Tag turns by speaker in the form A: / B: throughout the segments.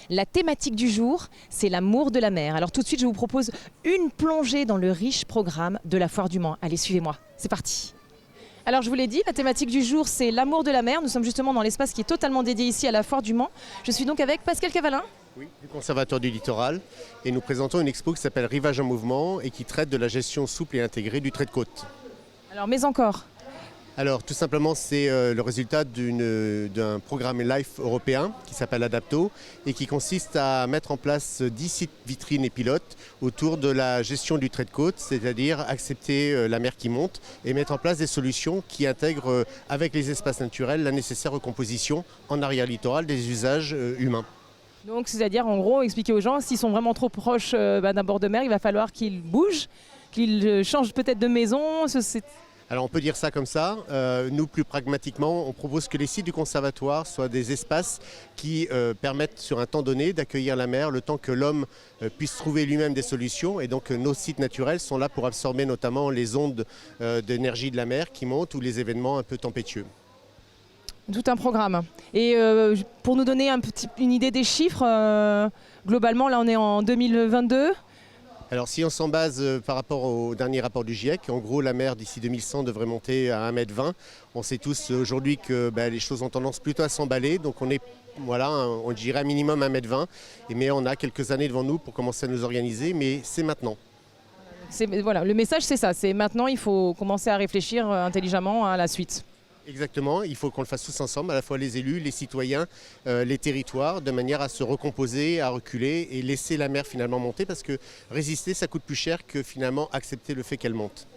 A: La thématique du jour, c'est l'amour de la mer. Alors tout de suite, je vous propose une plongée dans le riche programme de la Foire du Mans. Allez, suivez-moi, c'est parti. Alors je vous l'ai dit, la thématique du jour, c'est l'amour de la mer. Nous sommes justement dans l'espace qui est totalement dédié ici à la Foire du Mans. Je suis donc avec Pascal Cavalin.
B: Oui, du Conservatoire du Littoral. Et nous présentons une expo qui s'appelle Rivage en mouvement et qui traite de la gestion souple et intégrée du trait de côte.
A: Alors, mais encore.
B: Alors tout simplement c'est le résultat d'un programme LIFE européen qui s'appelle Adapto et qui consiste à mettre en place 10 sites vitrines et pilotes autour de la gestion du trait de côte, c'est-à-dire accepter la mer qui monte et mettre en place des solutions qui intègrent avec les espaces naturels la nécessaire recomposition en arrière littoral des usages humains.
A: Donc c'est-à-dire en gros expliquer aux gens s'ils sont vraiment trop proches d'un bord de mer, il va falloir qu'ils bougent, qu'ils changent peut-être de maison.
B: Alors on peut dire ça comme ça. Nous, plus pragmatiquement, on propose que les sites du conservatoire soient des espaces qui permettent sur un temps donné d'accueillir la mer, le temps que l'homme puisse trouver lui-même des solutions. Et donc nos sites naturels sont là pour absorber notamment les ondes d'énergie de la mer qui montent ou les événements un peu tempétueux.
A: Tout un programme. Et pour nous donner une idée des chiffres, globalement là on est en 2022.
B: Alors si on s'en base par rapport au dernier rapport du GIEC, en gros la mer d'ici 2100 devrait monter à 1,20 m. On sait tous aujourd'hui que les choses ont tendance plutôt à s'emballer, donc on est on dirait un minimum 1,20 m, mais on a quelques années devant nous pour commencer à nous organiser, mais c'est maintenant.
A: Voilà, le message c'est ça, c'est maintenant il faut commencer à réfléchir intelligemment à la suite.
B: Exactement, il faut qu'on le fasse tous ensemble, à la fois les élus, les citoyens, les territoires, de manière à se recomposer, à reculer et laisser la mer finalement monter parce que résister, ça coûte plus cher que finalement accepter le fait qu'elle monte.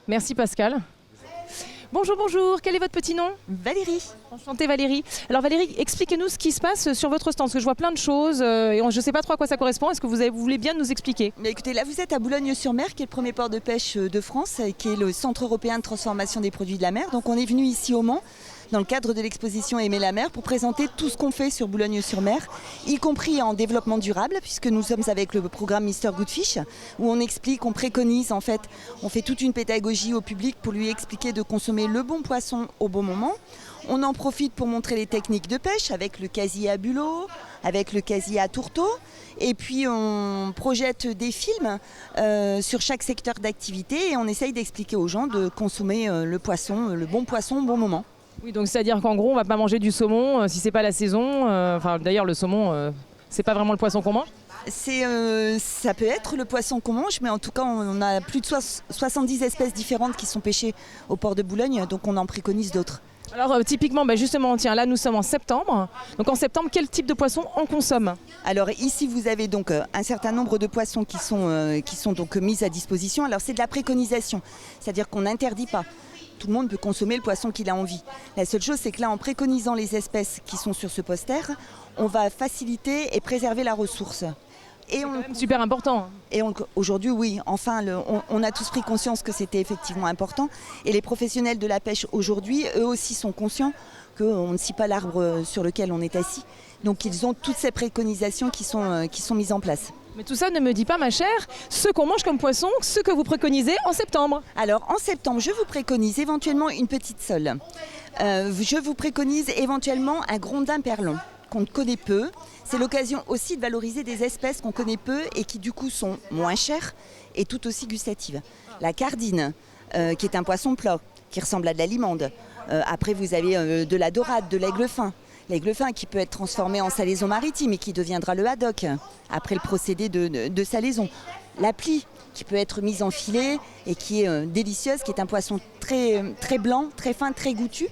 A: Merci Pascal. Bonjour, bonjour, quel est votre petit nom?
C: Valérie.
A: Enchantée Valérie. Alors Valérie, expliquez-nous ce qui se passe sur votre stand, parce que je vois plein de choses et je ne sais pas trop à quoi ça correspond. Est-ce que vous voulez bien nous expliquer?
C: Mais écoutez, là vous êtes à Boulogne-sur-Mer, qui est le premier port de pêche de France, qui est le centre européen de transformation des produits de la mer. Donc on est venu ici au Mans, dans le cadre de l'exposition Aimer la mer, pour présenter tout ce qu'on fait sur Boulogne-sur-Mer, y compris en développement durable, puisque nous sommes avec le programme Mr Goodfish, où on explique, on préconise, en fait, on fait toute une pédagogie au public pour lui expliquer de consommer le bon poisson au bon moment. On en profite pour montrer les techniques de pêche avec le casier à bulot, avec le casier à tourteau. Et puis on projette des films sur chaque secteur d'activité et on essaye d'expliquer aux gens de consommer le bon poisson au bon moment.
A: Oui, donc c'est-à-dire qu'en gros on ne va pas manger du saumon si c'est pas la saison. D'ailleurs le saumon, c'est pas vraiment le poisson qu'on mange.
C: Ça peut être le poisson qu'on mange, mais en tout cas on a plus de 70 espèces différentes qui sont pêchées au port de Boulogne, donc on en préconise d'autres.
A: Alors typiquement, justement, tiens, là nous sommes en septembre. Donc en septembre, quel type de poisson on consomme?
C: Alors ici vous avez donc un certain nombre de poissons qui sont donc mis à disposition. Alors c'est de la préconisation, c'est-à-dire qu'on n'interdit pas. Tout le monde peut consommer le poisson qu'il a envie. La seule chose, c'est que là, en préconisant les espèces qui sont sur ce poster, on va faciliter et préserver la ressource.
A: C'est quand même super important.
C: Et aujourd'hui, oui, enfin, on a tous pris conscience que c'était effectivement important. Et les professionnels de la pêche aujourd'hui, eux aussi sont conscients qu'on ne scie pas l'arbre sur lequel on est assis. Donc ils ont toutes ces préconisations qui sont mises en place.
A: Mais tout ça ne me dit pas, ma chère, ce qu'on mange comme poisson, ce que vous préconisez en septembre.
C: Alors en septembre, je vous préconise éventuellement une petite sole. Je vous préconise éventuellement un grondin perlon qu'on connaît peu. C'est l'occasion aussi de valoriser des espèces qu'on connaît peu et qui du coup sont moins chères et tout aussi gustatives. La cardine, qui est un poisson plat, qui ressemble à de la limande. Après vous avez de la dorade, de l'aigle fin. L'aigle fin qui peut être transformé en salaison maritime et qui deviendra le haddock après le procédé de salaison. La plie qui peut être mise en filet et qui est délicieuse, qui est un poisson très, très blanc, très fin, très goûtu.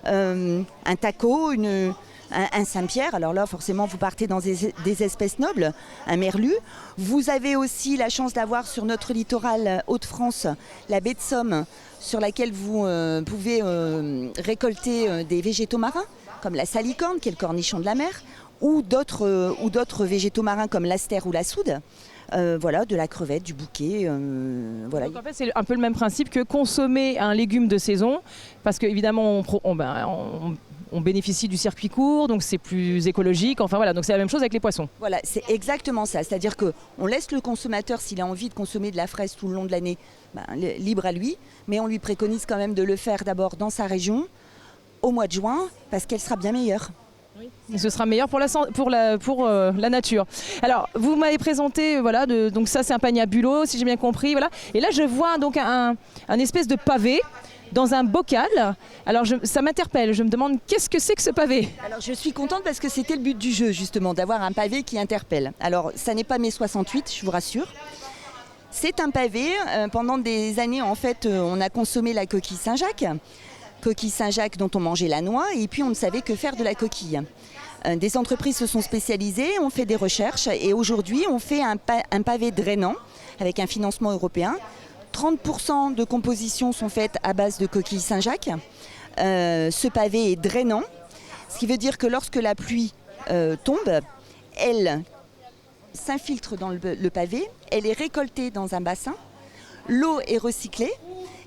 C: Un taco, un Saint-Pierre, alors là forcément vous partez dans des espèces nobles, un merlu. Vous avez aussi la chance d'avoir sur notre littoral Hauts-de-France la baie de Somme sur laquelle vous pouvez récolter des végétaux marins comme la salicorne qui est le cornichon de la mer ou d'autres végétaux marins comme l'astère ou la soude. De la crevette, du bouquet. Voilà.
A: Donc en fait, c'est un peu le même principe que consommer un légume de saison, parce qu'évidemment, on bénéficie du circuit court, donc c'est plus écologique. Enfin voilà, donc c'est la même chose avec les poissons.
C: Voilà, c'est exactement ça. C'est-à-dire qu'on laisse le consommateur, s'il a envie de consommer de la fraise tout le long de l'année, libre à lui, mais on lui préconise quand même de le faire d'abord dans sa région, au mois de juin, parce qu'elle sera bien meilleure.
A: Et ce sera meilleur pour la nature. Alors, vous m'avez présenté, voilà, donc ça c'est un panier à bulots, si j'ai bien compris, voilà. Et là, je vois donc un espèce de pavé dans un bocal. Alors, ça m'interpelle. Je me demande qu'est-ce que c'est que ce pavé?
C: Alors je suis contente parce que c'était le but du jeu justement, d'avoir un pavé qui interpelle. Alors ça n'est pas mai 68, je vous rassure. C'est un pavé. Pendant des années, en fait, on a consommé la coquille Saint-Jacques. Coquille Saint-Jacques dont on mangeait la noix et puis on ne savait que faire de la coquille. Des entreprises se sont spécialisées, ont fait des recherches et aujourd'hui on fait un pavé drainant avec un financement européen. 30% de compositions sont faites à base de coquille Saint-Jacques. Ce pavé est drainant, ce qui veut dire que lorsque la pluie tombe, elle s'infiltre dans le pavé, elle est récoltée dans un bassin, l'eau est recyclée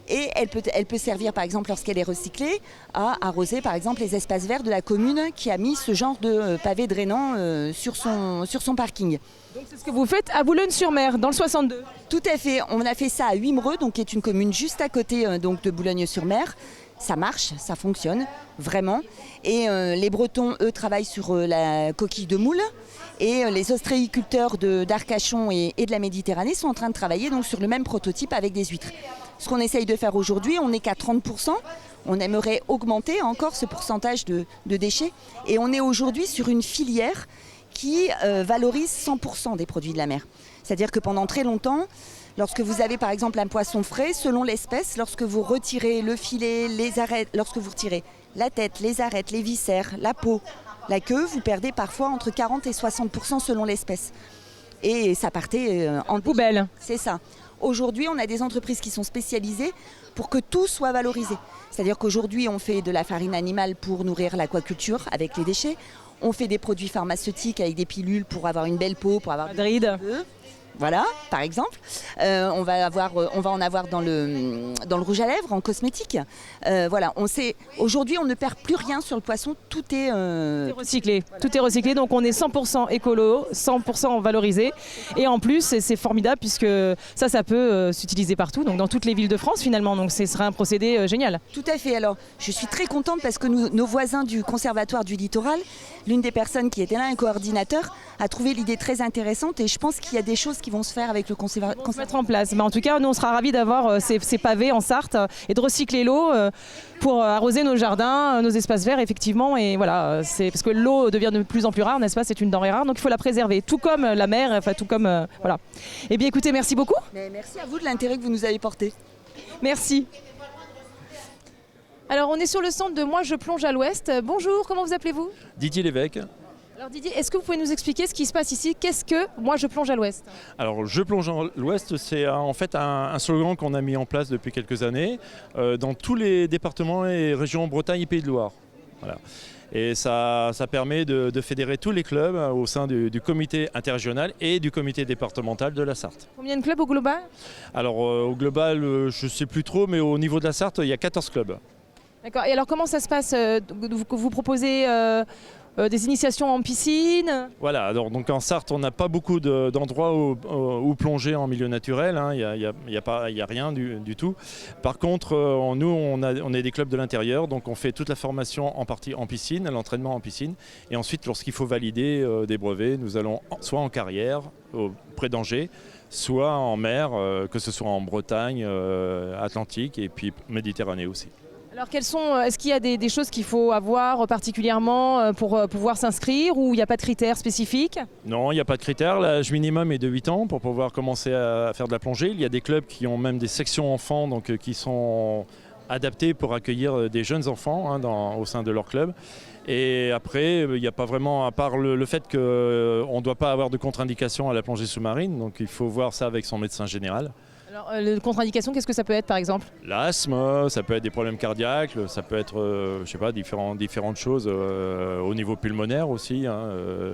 C: et elle peut servir par exemple lorsqu'elle est recyclée à arroser par exemple les espaces verts de la commune qui a mis ce genre de pavé drainant sur son parking.
A: Donc c'est ce que vous faites à Boulogne-sur-Mer, dans le 62.
C: Tout à fait, on a fait ça à Wimereux, donc qui est une commune juste à côté donc, de Boulogne-sur-Mer. Ça marche, ça fonctionne, vraiment. Et les Bretons, eux, travaillent sur la coquille de moule. Et les ostréiculteurs d'Arcachon et de la Méditerranée sont en train de travailler donc, sur le même prototype avec des huîtres. Ce qu'on essaye de faire aujourd'hui, on n'est qu'à 30%. On aimerait augmenter encore ce pourcentage de déchets. Et on est aujourd'hui sur une filière qui valorise 100% des produits de la mer. C'est-à-dire que pendant très longtemps, lorsque vous avez par exemple un poisson frais, selon l'espèce, lorsque vous retirez le filet, les arêtes, lorsque vous retirez la tête, les arêtes, les viscères, la peau, la queue, vous perdez parfois entre 40 et 60% selon l'espèce. Et ça partait en
A: poubelle.
C: C'est ça. Aujourd'hui, on a des entreprises qui sont spécialisées pour que tout soit valorisé. C'est-à-dire qu'aujourd'hui, on fait de la farine animale pour nourrir l'aquaculture avec les déchets. On fait des produits pharmaceutiques avec des pilules pour avoir une belle peau, pour avoir
A: Madrid.
C: Voilà, par exemple. On va en avoir dans le rouge à lèvres, en cosmétique. Voilà, aujourd'hui, on ne perd plus rien sur le poisson. Tout est
A: recyclé. Tout est recyclé, donc on est 100% écolo, 100% valorisé. Et en plus, c'est formidable puisque ça peut s'utiliser partout, donc dans toutes les villes de France finalement. Donc ce serait un procédé génial.
C: Tout à fait. Alors, je suis très contente parce que nos voisins du Conservatoire du Littoral, l'une des personnes qui était là, un coordinateur, a trouvé l'idée très intéressante et je pense qu'il y a des choses qui vont se faire avec le conservatoire.
A: Se mettre en place. Mais en tout cas, nous, on sera ravis d'avoir ces pavés en Sarthe et de recycler l'eau pour arroser nos jardins, nos espaces verts, effectivement. Et voilà, c'est parce que l'eau devient de plus en plus rare, n'est-ce pas? C'est une denrée rare, donc il faut la préserver, tout comme la mer, enfin tout comme voilà. Eh bien, écoutez, merci beaucoup.
C: Mais merci à vous de l'intérêt que vous nous avez porté.
A: Merci. Alors, on est sur le centre de Moi, je plonge à l'Ouest. Bonjour, comment vous appelez-vous?
D: Didier Lévesque.
A: Alors Didier, est-ce que vous pouvez nous expliquer ce qui se passe ici? Qu'est-ce que Moi je plonge à l'Ouest?
D: Alors je plonge à l'Ouest, c'est en fait un slogan qu'on a mis en place depuis quelques années dans tous les départements et régions Bretagne et Pays de Loire. Voilà. Et ça permet de fédérer tous les clubs au sein du comité interrégional et du comité départemental de la Sarthe.
A: Combien de clubs au global?
D: Alors au global, je ne sais plus trop, mais au niveau de la Sarthe, il y a 14 clubs.
A: D'accord. Et alors comment ça se passe? Vous proposez des initiations en piscine?
D: Voilà, alors, donc en Sarthe, on n'a pas beaucoup d'endroits où plonger en milieu naturel, hein. Il n'y a rien du tout. Par contre, nous, on est des clubs de l'intérieur, donc on fait toute la formation en partie en piscine, l'entraînement en piscine. Et ensuite, lorsqu'il faut valider des brevets, nous allons soit en carrière, près d'Angers, soit en mer, que ce soit en Bretagne, Atlantique et puis Méditerranée aussi.
A: Alors est-ce qu'il y a des choses qu'il faut avoir particulièrement pour pouvoir s'inscrire ou il n'y a pas de critères spécifiques?
D: Non, il n'y a pas de critères. L'âge minimum est de 8 ans pour pouvoir commencer à faire de la plongée. Il y a des clubs qui ont même des sections enfants donc, qui sont adaptés pour accueillir des jeunes enfants au sein de leur club. Et après, il n'y a pas vraiment, à part le fait qu'on ne doit pas avoir de contre-indication à la plongée sous-marine, donc il faut voir ça avec son médecin général.
A: Alors, les contre-indications, qu'est-ce que ça peut être par exemple?
D: L'asthme, ça peut être des problèmes cardiaques, ça peut être je sais pas, différentes choses au niveau pulmonaire aussi,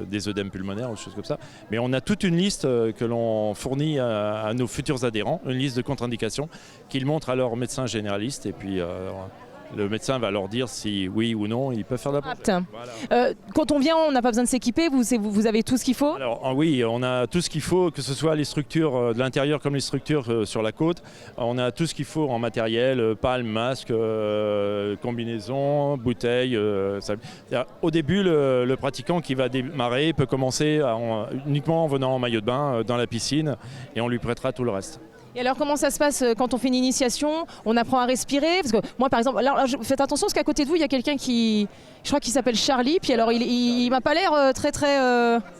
D: des œdèmes pulmonaires, des choses comme ça. Mais on a toute une liste que l'on fournit à nos futurs adhérents, une liste de contre-indications qu'ils montrent à leur médecin généraliste et puis Le médecin va leur dire si oui ou non ils peuvent faire de la plongée.
A: Voilà. Quand on vient, on n'a pas besoin de s'équiper, vous avez tout ce qu'il faut?
D: Alors oui, on a tout ce qu'il faut, que ce soit les structures de l'intérieur comme les structures sur la côte. On a tout ce qu'il faut en matériel, palme, masque, combinaison, bouteille. Au début, le pratiquant qui va démarrer peut commencer uniquement en venant en maillot de bain dans la piscine et on lui prêtera tout le reste.
A: Et alors comment ça se passe quand on fait une initiation? On apprend à respirer? Parce que moi par exemple, faites attention parce qu'à côté de vous il y a quelqu'un qui, je crois qu'il s'appelle Charlie, puis alors il m'a pas l'air très...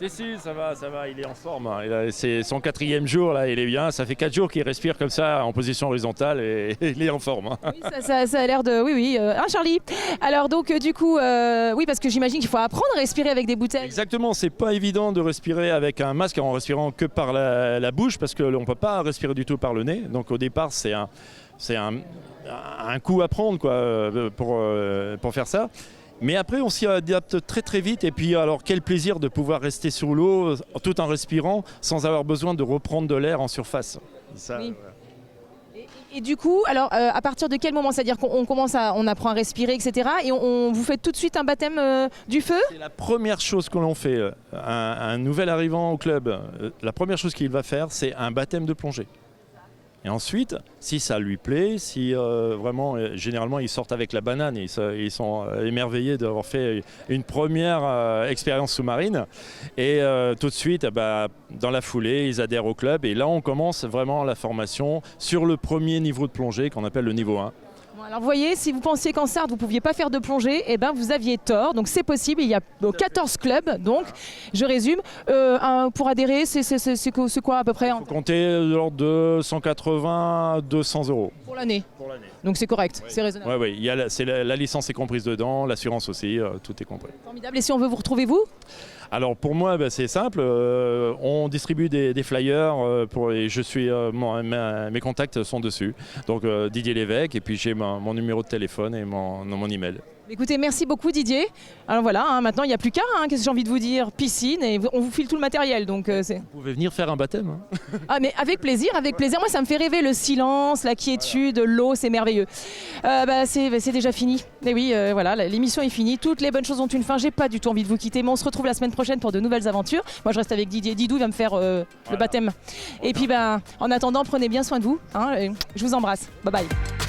D: Si, ça va, il est en forme. C'est son 4e jour, là, il est bien. Ça fait 4 jours qu'il respire comme ça en position horizontale et il est en forme.
A: Oui, ça a l'air de... Oui, hein Charlie? Alors donc du coup, oui parce que j'imagine qu'il faut apprendre à respirer avec des bouteilles.
D: Exactement, c'est pas évident de respirer avec un masque en respirant que par la bouche parce qu'on ne peut pas respirer du tout par le nez. Donc au départ, c'est un coup à prendre quoi, pour faire ça. Mais après, on s'y adapte très très vite. Et puis, alors, quel plaisir de pouvoir rester sous l'eau tout en respirant sans avoir besoin de reprendre de l'air en surface. Ça,
A: oui. Et du coup, alors, à partir de quel moment? C'est-à-dire on apprend à respirer, etc. Et on vous fait tout de suite un baptême du feu?
D: C'est la première chose que l'on fait. Un nouvel arrivant au club, la première chose qu'il va faire, c'est un baptême de plongée. Et ensuite, si ça lui plaît, si vraiment, généralement, ils sortent avec la banane et ils sont émerveillés d'avoir fait une première expérience sous-marine. Et tout de suite, dans la foulée, ils adhèrent au club. Et là, on commence vraiment la formation sur le premier niveau de plongée qu'on appelle le niveau 1.
A: Alors vous voyez, si vous pensiez qu'en Sarthe vous ne pouviez pas faire de plongée, eh ben vous aviez tort. Donc c'est possible, il y a 14 clubs. Donc je résume, pour adhérer, c'est quoi à peu près?
D: Il faut compter de l'ordre de 180 à 200 euros.
A: Pour l'année. Donc c'est correct, oui. C'est raisonnable.
D: Oui, la licence est comprise dedans, l'assurance aussi, tout est compris.
A: Formidable. Et si on veut vous retrouver vous?
D: Alors pour moi, c'est simple, on distribue des flyers et je suis, mes contacts sont dessus. Donc Didier Lévesque et puis j'ai mon numéro de téléphone et mon email.
A: Écoutez, merci beaucoup Didier. Alors voilà, maintenant il n'y a plus qu'à, qu'est-ce que j'ai envie de vous dire, piscine et on vous file tout le matériel. Donc,
D: Vous pouvez venir faire un baptême.
A: Ah mais avec plaisir, avec plaisir. Moi ça me fait rêver, le silence, la quiétude, l'eau, c'est merveilleux. C'est déjà fini. Mais oui, voilà, l'émission est finie. Toutes les bonnes choses ont une fin. J'ai pas du tout envie de vous quitter, mais on se retrouve la semaine prochaine pour de nouvelles aventures. Moi je reste avec Didier. Didou va me faire le baptême. Et puis en attendant, prenez bien soin de vous. Je vous embrasse. Bye bye.